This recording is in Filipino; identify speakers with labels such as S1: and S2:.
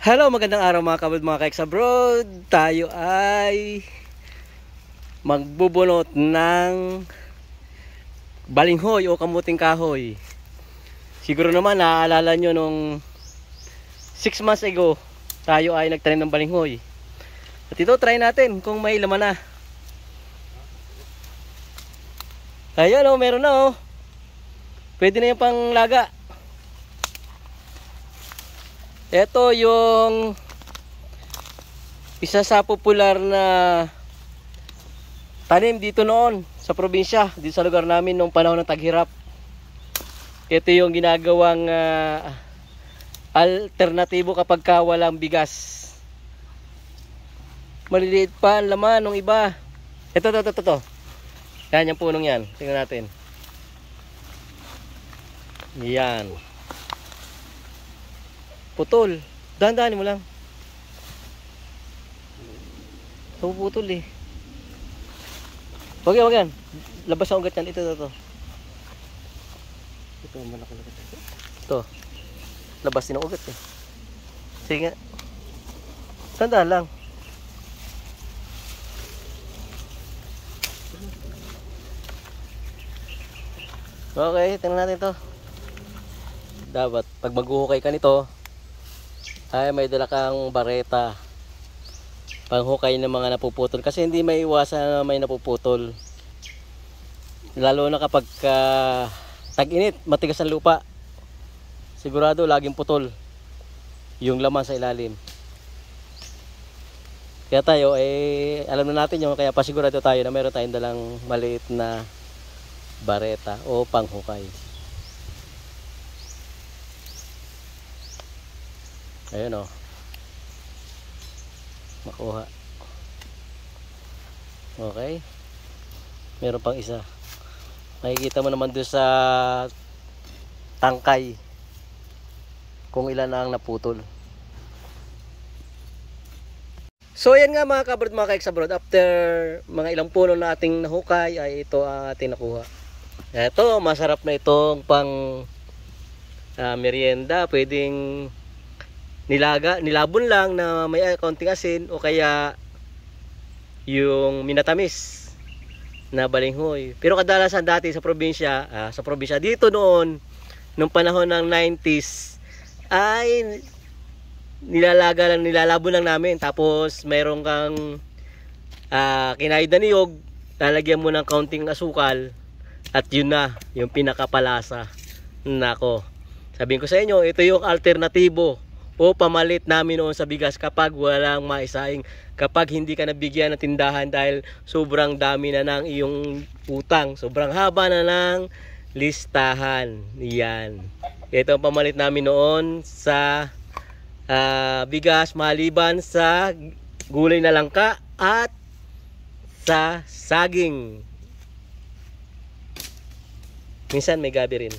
S1: Hello, magandang araw mga kabud, mga kaiks abroad. Tayo ay magbubunot ng balinghoy o kamuting kahoy. Siguro naman naaalala nyo nung 6 months ago tayo ay nagtanim ng balinghoy. At ito, try natin kung may laman na. Ayan o, meron na o. Pwede na yung panglaga. Ito yung isa sa popular na tanim dito noon sa probinsya, dito sa lugar namin nung panahon ng taghirap. Ito yung ginagawang alternatibo kapag walang bigas. Maliliit pa ang laman ng iba. Ito. Yan yung punong yan. Tingnan natin. Yan. Putol. Dahan-dahanin mo lang. Puputol eh. Wag yan. Labas ang ugat yan. Ito. Ito, malaki-laki. Ito. Labas din ang ugat eh. Sige nga. Dahan-dahan lang. Okay, tingnan natin ito. Dapat, pag maghuhukay ka nito, ay may dala kang bareta panghukay ng mga napuputol, kasi hindi may iwasan na may napuputol, lalo na kapag tag-init, matigas ang lupa, sigurado laging putol yung laman sa ilalim. Kaya tayo alam na natin yun, kaya pasigurado tayo na meron tayong dalang maliit na bareta o panghukay. Ayun o. Makuha. Okay. Meron pang isa. Makikita mo naman doon sa tangkay kung ilan na ang naputol. So yan nga mga kabrod, mga kaiks abroad. After mga ilang puno na ating nahukay, ay ito ang ating nakuha. Ito, masarap na itong pang merienda. Pwedeng nilabon lang na may kaunting asin, o kaya yung minatamis na balinghoy. Pero kadalasan dati sa probinsya dito noon nung panahon ng 90s ay nilalabon lang namin, tapos mayroon kang kinayod na niyog, lalagyan mo ng kaunting asukal, at yun na yung pinakapalasa. Nako, sabihin ko sa inyo, ito yung alternatibo o pamalit namin noon sa bigas kapag walang maisaing, kapag hindi ka nabigyan ng tindahan dahil sobrang dami na ng iyong utang, sobrang haba na ng listahan. Yan, ito ang pamalit namin noon sa bigas, maliban sa gulay na langka at sa saging. Minsan may gabi rin.